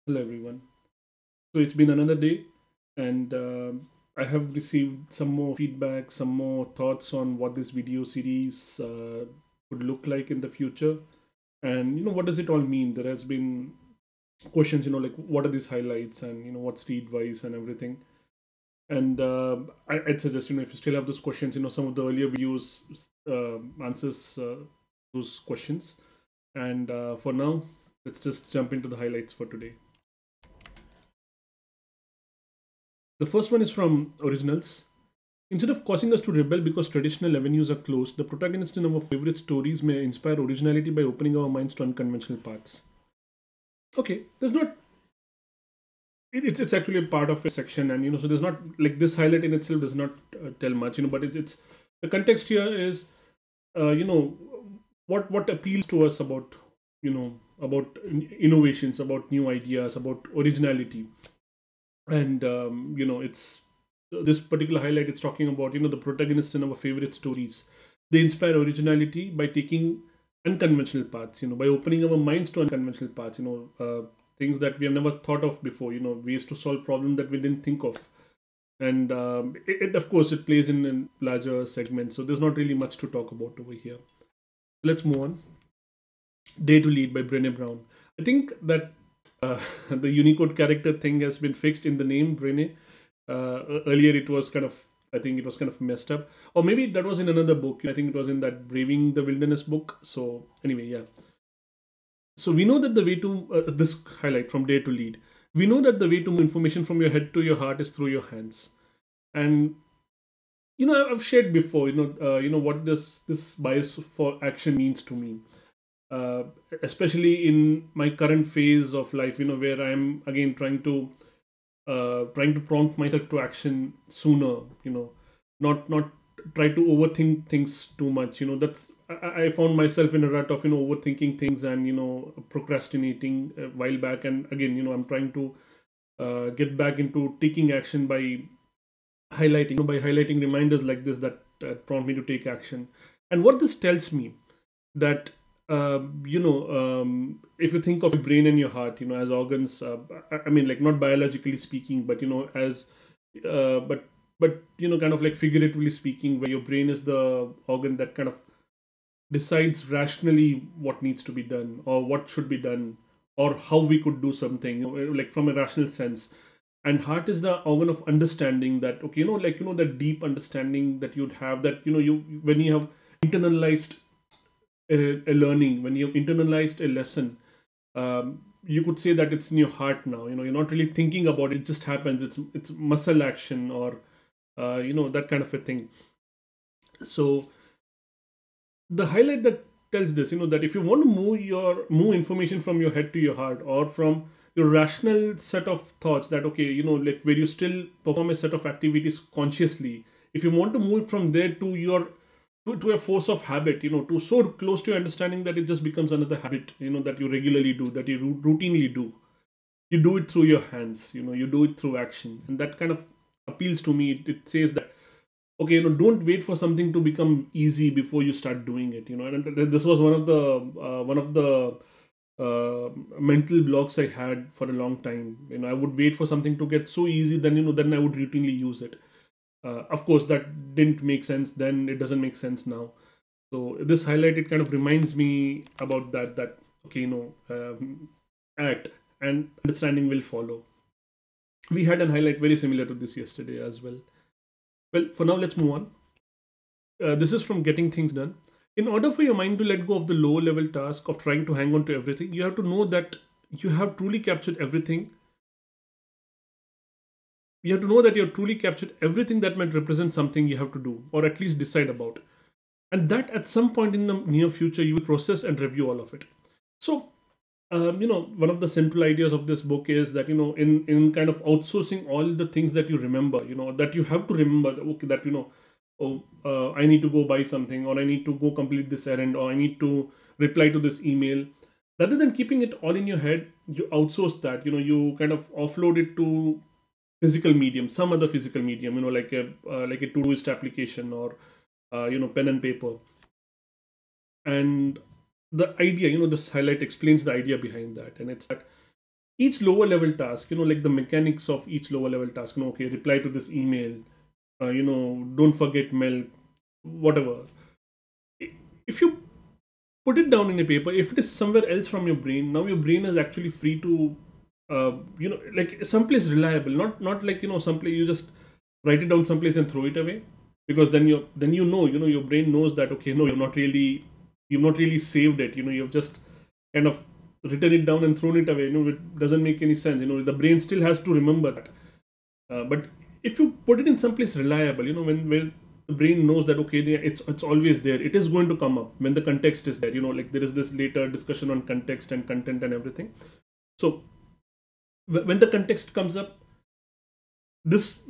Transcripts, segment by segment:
Hello, everyone. So it's been another day, and I have received some more feedback, some more thoughts on what this video series would look like in the future. And what does it all mean? There has been questions, like what are these highlights, and what's read wise and everything. And I'd suggest, if you still have those questions, some of the earlier videos answers those questions. And for now, let's just jump into the highlights for today. The first one is from Originals. Instead of causing us to rebel because traditional avenues are closed, the protagonist in our favorite stories may inspire originality by opening our minds to unconventional paths. Okay, there's not. It's actually a part of a section, and so there's not like this highlight in itself does not tell much, but it's the context here is, you know, what appeals to us about about innovations, about new ideas, about originality, and it's this particular highlight. It's talking about the protagonists in our favorite stories. They inspire originality by taking unconventional paths, by opening our minds to unconventional paths, things that we have never thought of before, ways to solve problems that we didn't think of. And it of course it plays in larger segments, so there's not really much to talk about over here. Let's move on. Day to Lead by Brené Brown. I think that the Unicode character thing has been fixed in the name Brené. Earlier, it was kind of, I think it was kind of messed up, or maybe that was in another book. I think it was in that Braving the Wilderness book. So anyway, yeah. So we know that the way to this highlight from Day to Lead. We know that the way to move information from your head to your heart is through your hands, and I've shared before. What this bias for action means to me, uh, especially in my current phase of life. Where I'm again trying to prompt myself to action sooner. Not try to overthink things too much. That's I found myself in a rut of overthinking things and procrastinating a while back, and again I'm trying to get back into taking action by highlighting reminders like this that prompt me to take action. And what this tells me that if you think of your brain and your heart, as organs, I mean, like, not biologically speaking, but as but kind of like figuratively speaking, where your brain is the organ that kind of decides rationally what needs to be done or what should be done or how we could do something, like from a rational sense. And heart is the organ of understanding, that okay, that deep understanding that you'd have, that you when you have internalized a learning, when you've internalized a lesson, you could say that it's in your heart now. You're not really thinking about it; it just happens. It's muscle action, or that kind of a thing. So the highlight that tells this, that if you want to move information from your head to your heart, or from your rational set of thoughts, that okay, like where you still perform a set of activities consciously, if you want to move it from there to your to a force of habit, to so close to your understanding that it just becomes another habit, that you regularly do, that you routinely do, you do it through your hands, you do it through action. And that kind of appeals to me. It says that okay, don't wait for something to become easy before you start doing it. And this was one of the mental blocks I had for a long time. I would wait for something to get so easy, then then I would routinely use it. Of course, that didn't make sense then. It doesn't make sense now. So this highlight, it kind of reminds me about that okay, act and understanding will follow. We had an highlight very similar to this yesterday as well. Well, for now, let's move on. This is from Getting Things Done. In order for your mind to let go of the low level task of trying to hang on to everything, you have to know that you have truly captured everything. You have to know that you have truly captured everything that might represent something you have to do, or at least decide about. And that at some point in the near future, you will process and review all of it. So, one of the central ideas of this book is that, in kind of outsourcing all the things that you remember, that you have to remember, that, okay, that, oh, I need to go buy something, or I need to go complete this errand, or I need to reply to this email. Rather than keeping it all in your head, you outsource that. You kind of offload it to physical medium, some other physical medium. Like a Todoist application, or pen and paper. And the idea, this highlight explains the idea behind that, and it's that each lower level task, like the mechanics of each lower level task, okay, reply to this email, don't forget milk, whatever. If you put it down in a paper, if it is somewhere else from your brain, now your brain is actually free to, like someplace reliable, not like, someplace you just write it down someplace and throw it away, because then your brain knows that, okay, no, you've not really saved it, you've just kind of written it down and thrown it away. It doesn't make any sense. The brain still has to remember that. But if you put it in someplace reliable, when the brain knows that, okay, it's always there, it is going to come up when the context is there. Like there is this later discussion on context and content and everything. So when the context comes up, this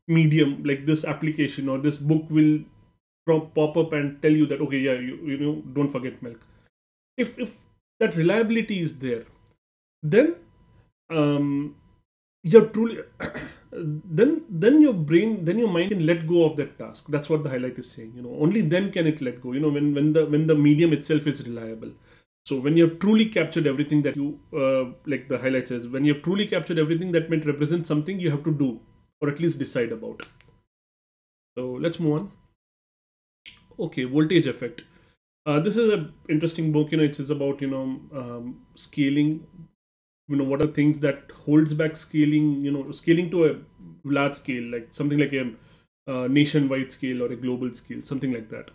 medium, like this application or this book, will pop up and tell you that, okay, yeah, don't forget milk. If that reliability is there, then you're truly then your mind can let go of that task. That's what the highlight is saying. Only then can it let go, when the medium itself is reliable. So when you've truly captured everything that you, like the highlight says, when you've truly captured everything that might represent something, you have to do, or at least decide about. So let's move on. Okay, voltage effect. This is an interesting book. It is about, scaling. What are things that holds back scaling, scaling to a large scale, like something like a nationwide scale or a global scale, something like that.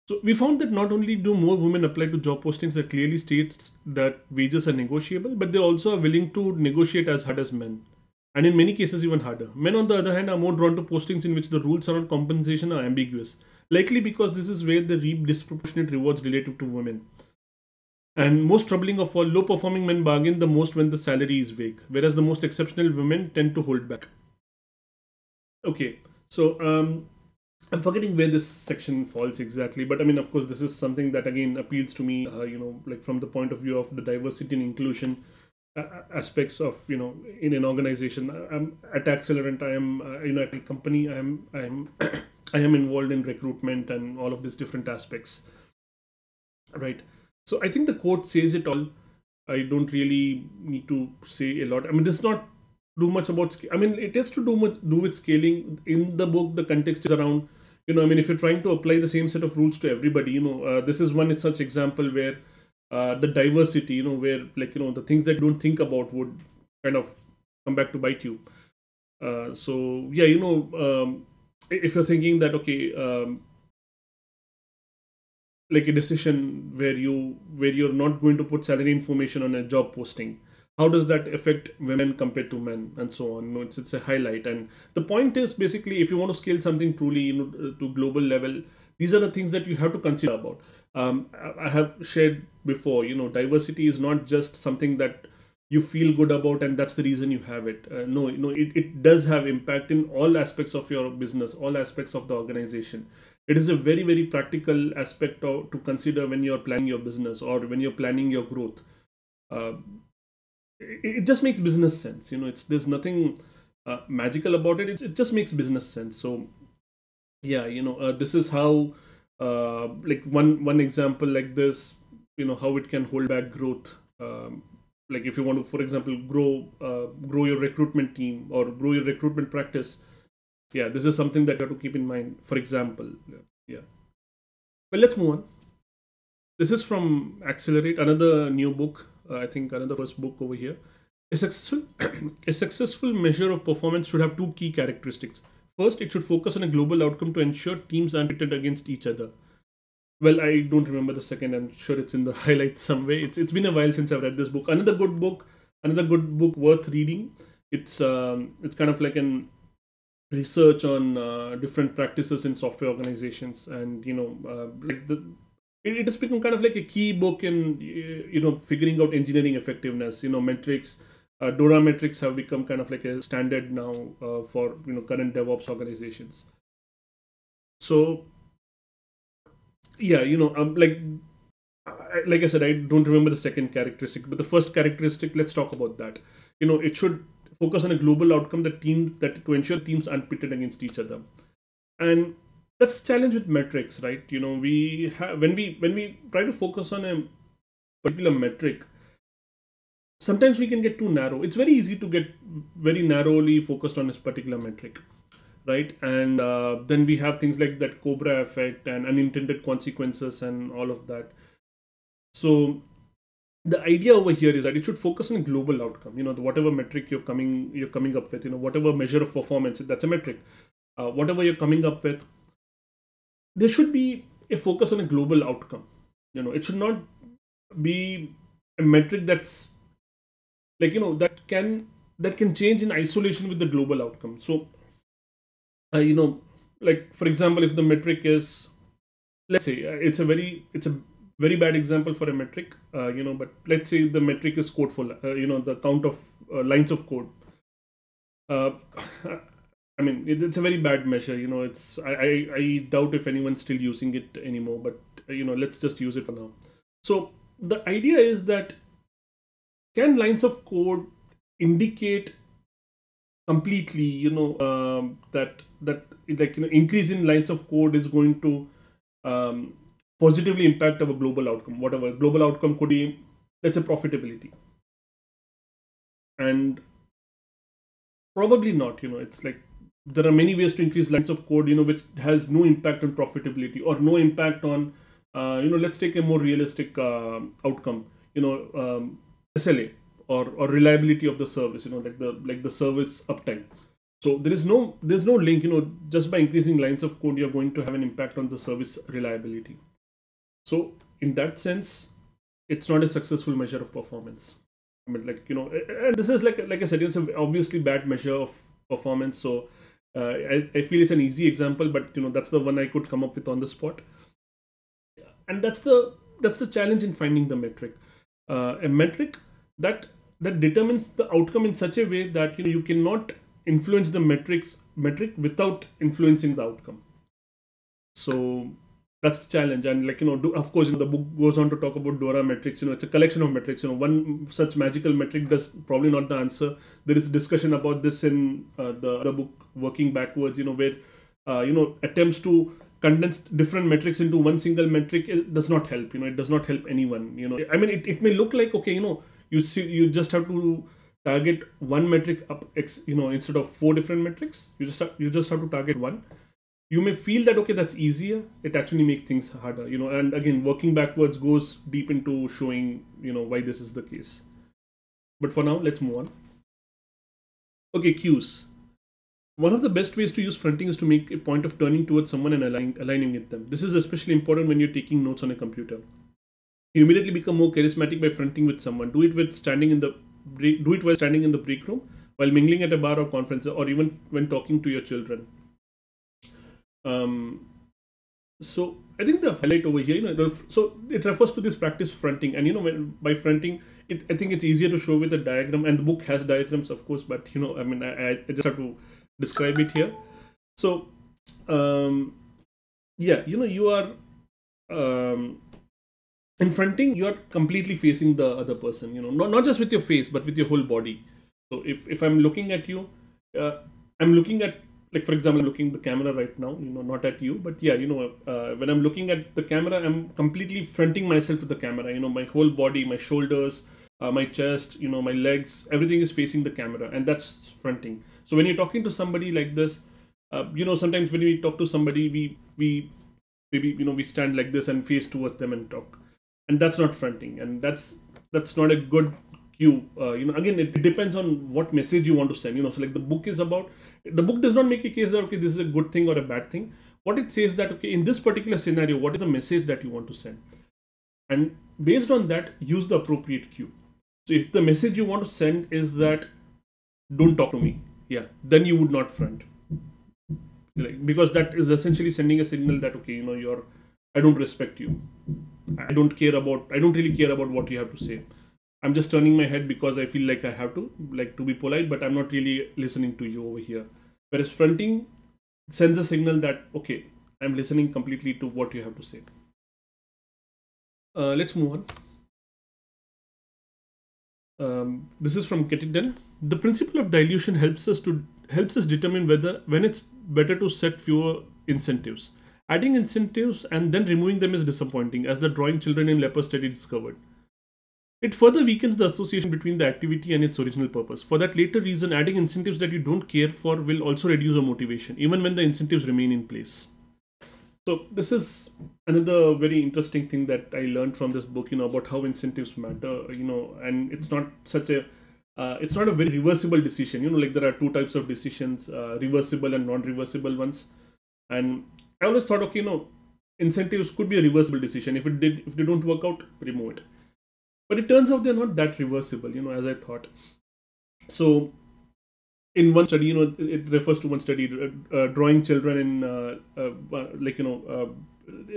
So we found that not only do more women apply to job postings that clearly states that wages are negotiable, but they also are willing to negotiate as hard as men, and in many cases even harder. Men, on the other hand, are more drawn to postings in which the rules around compensation are ambiguous, likely because this is where they reap disproportionate rewards relative to women. And most troubling of all, low performing men bargain the most when the salary is vague, whereas the most exceptional women tend to hold back. Okay, so I'm forgetting where this section falls exactly, but I mean, of course, this is something that again appeals to me, like from the point of view of the diversity and inclusion aspects of, in an organization. I'm at Accelerant, I am, at a company, I am I am involved in recruitment and all of these different aspects, right? So I think the quote says it all. I don't really need to say a lot. I mean, this is not do much about. I mean, it has to do with scaling. In the book, the context is around. I mean, if you're trying to apply the same set of rules to everybody, this is one such example where the diversity, where, like, the things that you don't think about would kind of come back to bite you. So yeah, if you're thinking that, okay, like a decision where you're not going to put salary information on a job posting, how does that affect women compared to men, and so on. It's a highlight, and the point is basically, if you want to scale something truly, to global level, these are the things that you have to consider about. I have shared before, diversity is not just something that you feel good about and that's the reason you have it. No, it does have impact in all aspects of your business, all aspects of the organization. It is a very, very practical aspect to consider when you're planning your business or when you're planning your growth. uh, it just makes business sense. There's nothing magical about it. It just makes business sense. So yeah, this is how, like one example like this, how it can hold back growth. Like if you want to, for example, grow your recruitment team or grow your recruitment practice, yeah, this is something that you have to keep in mind, for example. Yeah, well, let's move on. This is from Accelerate, another new book. I think another first book over here. A successful, a successful measure of performance should have two key characteristics. First, it should focus on a global outcome to ensure teams aren't pitted against each other. Well, I don't remember the second. I'm sure it's in the highlights somewhere. It's been a while since I've read this book. Another good book worth reading. It's kind of like an research on different practices in software organizations, and like it has become kind of like a key book in figuring out engineering effectiveness. Metrics, Dora metrics have become kind of like a standard now for current DevOps organizations. So yeah, like I said, I don't remember the second characteristic, but the first characteristic, let's talk about that. It should focus on a global outcome that to ensure teams aren't pitted against each other. And that's the challenge with metrics, right? We have when we try to focus on a particular metric, sometimes we can get too narrow. It's very easy to get very narrowly focused on this particular metric, right? And then we have things like that cobra effect and unintended consequences and all of that. So the idea over here is that it should focus on a global outcome. Whatever metric you're coming up with, whatever measure of performance, that's a metric. Whatever you're coming up with, there should be a focus on a global outcome. It should not be a metric that's like that can change in isolation with the global outcome. So uh, you know like for example, if the metric is, let's say, it's a very bad example for a metric, but let's say the metric is code full, the count of lines of code. uh, I mean, it's a very bad measure. I doubt if anyone's still using it anymore, but let's just use it for now. So the idea is that, can lines of code indicate completely, that like, increase in lines of code is going to um, positively impact our global outcome? Whatever global outcome could be, let's say profitability, and probably not. It's like there are many ways to increase lines of code, which has no impact on profitability or no impact on, let's take a more realistic outcome, SLA, or reliability of the service, like the service uptime. So there's no link, just by increasing lines of code you're going to have an impact on the service reliability. So in that sense, it's not a successful measure of performance. I mean, and this is like I said, it's an obviously bad measure of performance. So I feel it's an easy example, but that's the one I could come up with on the spot. And that's the challenge in finding the metric. A metric that determines the outcome in such a way that you cannot influence the metric without influencing the outcome. So that's the challenge. And of course, the book goes on to talk about Dora metrics. It's a collection of metrics. One such magical metric does probably not the answer. There is discussion about this in the book Working Backwards, where attempts to condense different metrics into one single metric, it does not help. It does not help anyone. I mean, it may look like, okay, you just have to target one metric up instead of four different metrics. You just have to target one. You may feel that, okay, that's easier. It actually makes things harder. And again, Working Backwards goes deep into showing why this is the case. But for now, let's move on. Okay, cues. One of the best ways to use fronting is to make a point of turning towards someone and aligning with them. This is especially important when you're taking notes on a computer. You immediately become more charismatic by fronting with someone. Do it while standing in the break room, while mingling at a bar or conference, or even when talking to your children. Um, so I think the highlight over here, so it refers to this practice fronting, and when by fronting, I think it's easier to show with a diagram, and the book has diagrams, of course, but I mean, I just have to describe it here. So, yeah, you are in fronting, you are completely facing the other person. Not just with your face, but with your whole body. So if I'm looking at you, I'm looking at, like, for example, I'm looking at the camera right now, not at you, but yeah, when I'm looking at the camera, I'm completely fronting myself to the camera. My whole body, my shoulders, my chest, my legs, everything is facing the camera, and that's fronting. So when you're talking to somebody like this, sometimes when we talk to somebody, we maybe we stand like this and face towards them and talk, and that's not fronting, and that's not a good cue. Again, it depends on what message you want to send. So like the book does not make a case that, okay, this is a good thing or a bad thing. What it says that, okay, in this particular scenario, what is the message that you want to send, and based on that, use the appropriate cue. So if the message you want to send is that, don't talk to me, yeah, then you would not front, because that is essentially sending a signal that, okay, I don't respect you. I don't really care about what you have to say. I'm just turning my head because I feel like I have to, to be polite, but I'm not really listening to you over here. Whereas fronting sends a signal that, okay, I'm listening completely to what you have to say. Let's move on. This is from Get It Done. The principle of dilution helps us determine when it's better to set fewer incentives. Adding incentives and then removing them is disappointing, as the drawing children in leper study discovered. It further weakens the association between the activity and its original purpose. For that later reason, adding incentives that you don't care for will also reduce your motivation, even when the incentives remain in place. So this is another very interesting thing that I learned from this book, about how incentives matter, and it's not such a, it's not a very reversible decision, like there are two types of decisions, reversible and non-reversible ones. And I always thought, okay, incentives could be a reversible decision. If they don't work out, remove it. But it turns out they're not that reversible, as I thought. So in one study, it refers to one study, drawing children in,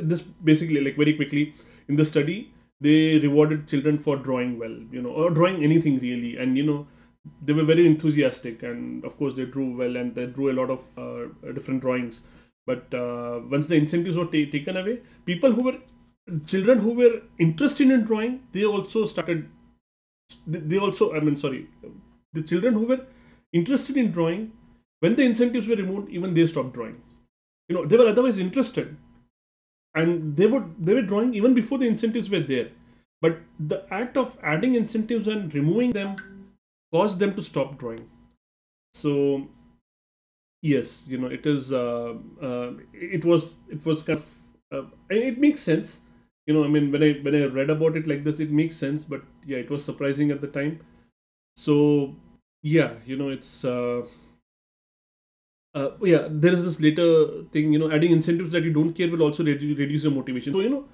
this basically, like, very quickly in the study, they rewarded children for drawing well, or drawing anything really, and they were very enthusiastic, and of course they drew well, and they drew a lot of different drawings. But once the incentives were taken away, children who were interested in drawing, they also started. They also, I mean, sorry, the children who were interested in drawing, when the incentives were removed, even they stopped drawing. They were otherwise interested, and they were drawing even before the incentives were there. But the act of adding incentives and removing them caused them to stop drawing. So yes, it is. It was kind of. It makes sense. I mean, when I read about it like this, it makes sense. But yeah, it was surprising at the time. So yeah, it's. Yeah, there is this later thing. Adding incentives that you don't care will also reduce your motivation. So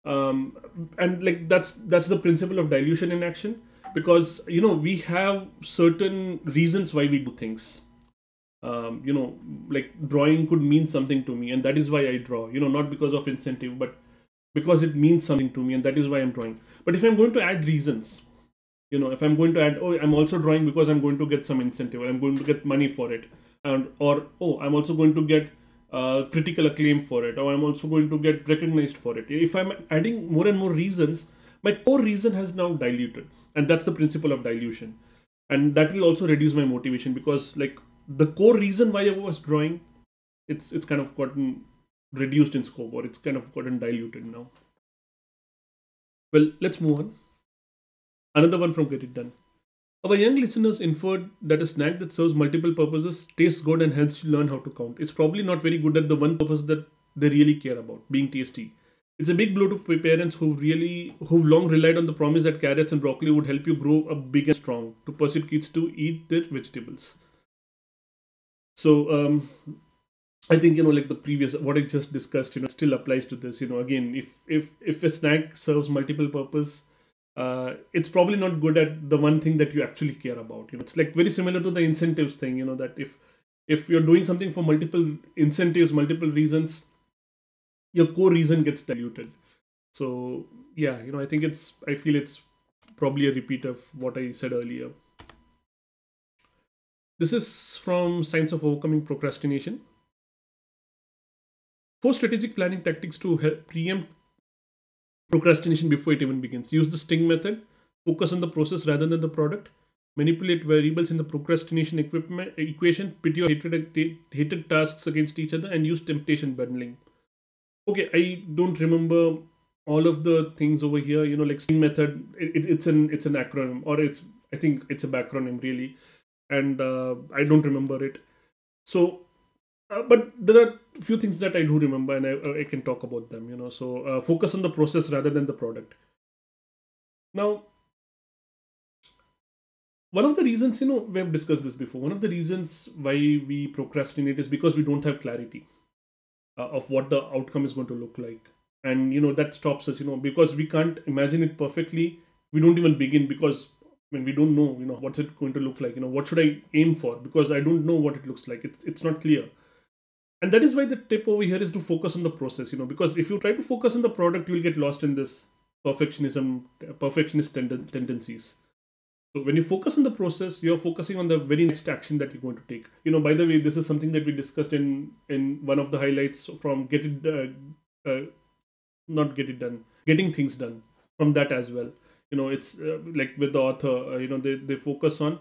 and like that's the principle of dilution in action, because we have certain reasons why we do things. Like drawing could mean something to me, and that is why I draw. Not because of incentive, but because it means something to me, and that is why I'm drawing. But if I'm going to add reasons, if I'm going to add, oh, I'm also drawing because I'm going to get some incentive, I'm going to get money for it, and or oh, I'm also going to get critical acclaim for it, or I'm also going to get recognized for it. If I'm adding more and more reasons, my core reason has now diluted, and that's the principle of dilution, and that will also reduce my motivation, because like the core reason why I was drawing, it's kind of gotten reduced in scope, or it's kind of gotten diluted now. Well, let's move on. Another one from Get It Done. Our young listeners inferred that a snack that serves multiple purposes tastes good and helps you learn how to count. It's probably not very good at the one purpose that they really care about, being tasty. It's a big blow to parents who've long relied on the promise that carrots and broccoli would help you grow up big and strong, to persuade kids to eat their vegetables. So I think like the previous what I just discussed, still applies to this. Again, if a snack serves multiple purpose, it's probably not good at the one thing that you actually care about. It's like very similar to the incentives thing. That if you're doing something for multiple incentives, multiple reasons, your core reason gets diluted. So yeah, I feel it's probably a repeat of what I said earlier. This is from Science of Overcoming Procrastination. 4 strategic planning tactics to help preempt procrastination before it even begins. Use the sting method. Focus on the process rather than the product. Manipulate variables in the procrastination equation. Pit your hated tasks against each other, and use temptation bundling. Okay, I don't remember all of the things over here. Like sting method. It's an acronym, or I think it's a backronym really, and I don't remember it. So but there are a few things that I do remember, and I can talk about them. So focus on the process rather than the product. Now, one of the reasons, we have discussed this before. One of the reasons why we procrastinate is because we don't have clarity of what the outcome is going to look like, and that stops us. Because we can't imagine it perfectly. We don't even begin, because when we don't know, what's it going to look like. What should I aim for? Because I don't know what it looks like. It's not clear. And that is why the tip over here is to focus on the process, because if you try to focus on the product, you will get lost in this perfectionist tendencies. So when you focus on the process, you're focusing on the very next action that you're going to take. By the way, this is something that we discussed in one of the highlights from not Get It Done, Getting Things Done, from that as well. It's like with the author, they focus on,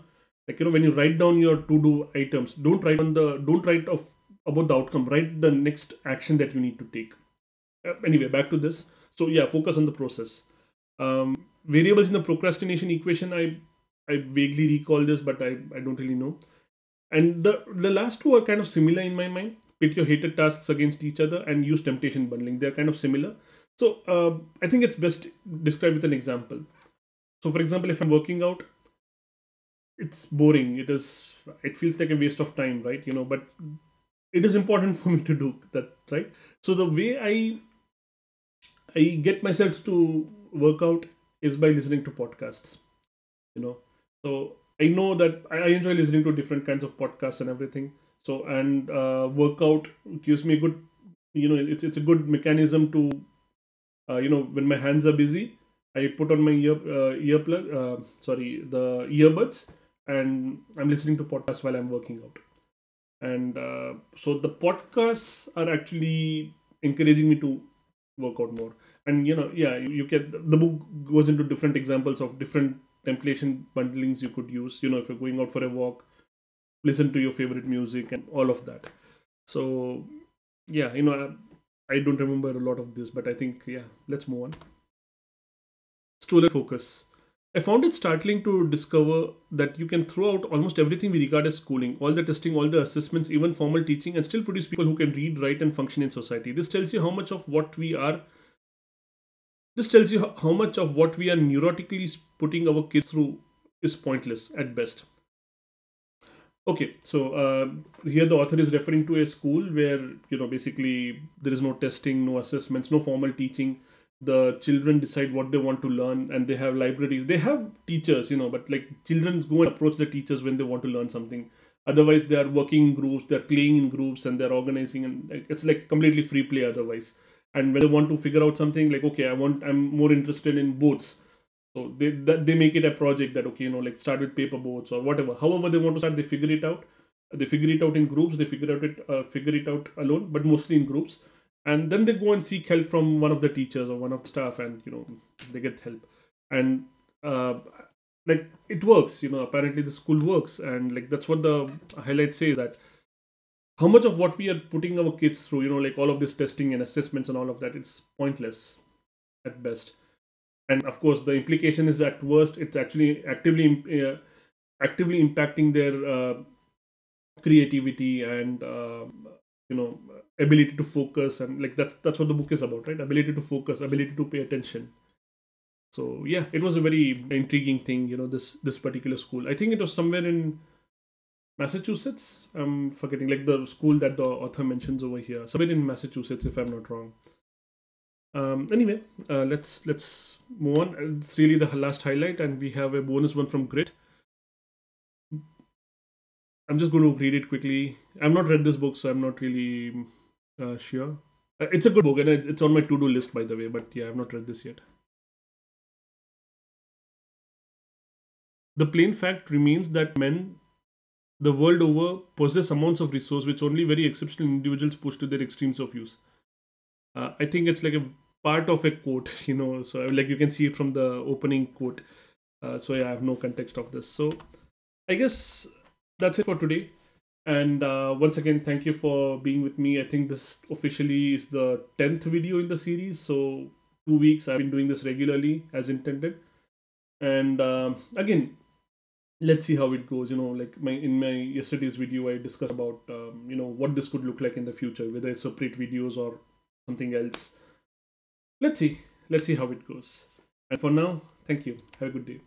like, when you write down your to-do items, don't write about the outcome, write the next action that you need to take. Anyway, back to this. So yeah, focus on the process. variables in the procrastination equation, I vaguely recall this, but I don't really know. And the last two are kind of similar in my mind. Pit your hated tasks against each other and use temptation bundling. They're kind of similar. So I think it's best described with an example. So for example, if I'm working out, it's boring. It feels like a waste of time, right? But it is important for me to do that, right? So the way I get myself to work out is by listening to podcasts. you know so I know that I enjoy listening to different kinds of podcasts and everything. So, and workout gives me a good, it's a good mechanism to, when my hands are busy, I put on my earplug, sorry, the earbuds, and I'm listening to podcasts while I'm working out. And so the podcasts are actually encouraging me to work out more. And yeah, you can, the book goes into different examples of different temptation bundlings you could use. If you're going out for a walk, listen to your favorite music and all of that. So yeah, I don't remember a lot of this, but I think, yeah, let's move on. Stolen focus. I found it startling to discover that you can throw out almost everything we regard as schooling, all the testing, all the assessments, even formal teaching, and still produce people who can read, write, and function in society. This tells you how much of what we are. This tells you how much of what we are neurotically putting our kids through is pointless at best. Okay, so here the author is referring to a school where, basically there is no testing, no assessments, no formal teaching. The children decide what they want to learn, and they have libraries. They have teachers, but like children go and approach the teachers when they want to learn something. Otherwise, they are working in groups, they're playing in groups, and they're organizing, and it's like completely free play otherwise. And when they want to figure out something, like, okay, I'm more interested in boats, so they make it a project that, okay, like start with paper boats or whatever. However they want to start, they figure it out. They figure it out in groups. They figure it out alone, but mostly in groups. And then they go and seek help from one of the teachers or one of the staff, and they get help. And like it works. Apparently the school works, and like that's what the highlights say, that how much of what we are putting our kids through, like all of this testing and assessments and all of that, it's pointless at best. And of course the implication is, at worst, it's actually actively impacting their creativity and you know ability to focus. And like that's what the book is about, right? Ability to focus, ability to pay attention. So yeah, it was a very intriguing thing, this particular school. I think it was somewhere in Massachusetts. I'm forgetting, like the school that the author mentions over here, somewhere in Massachusetts, if I'm not wrong. Anyway, let's move on. It's really the last highlight, and we have a bonus one from Grit. I'm just going to read it quickly. I've not read this book, so I'm not really sure. It's a good book, and it's on my to-do list, by the way. But yeah, I've not read this yet. The plain fact remains that men, the world over, possess amounts of resource which only very exceptional individuals push to their extremes of use. I think it's like a part of a quote, so like you can see it from the opening quote. So yeah, I have no context of this. So I guess that's it for today. And once again, thank you for being with me. I think this officially is the 10th video in the series. So 2 weeks I've been doing this regularly as intended. And again, let's see how it goes. Like in my yesterday's video, I discussed about what this could look like in the future, whether it's separate videos or something else. Let's see how it goes. And for now, thank you. Have a good day.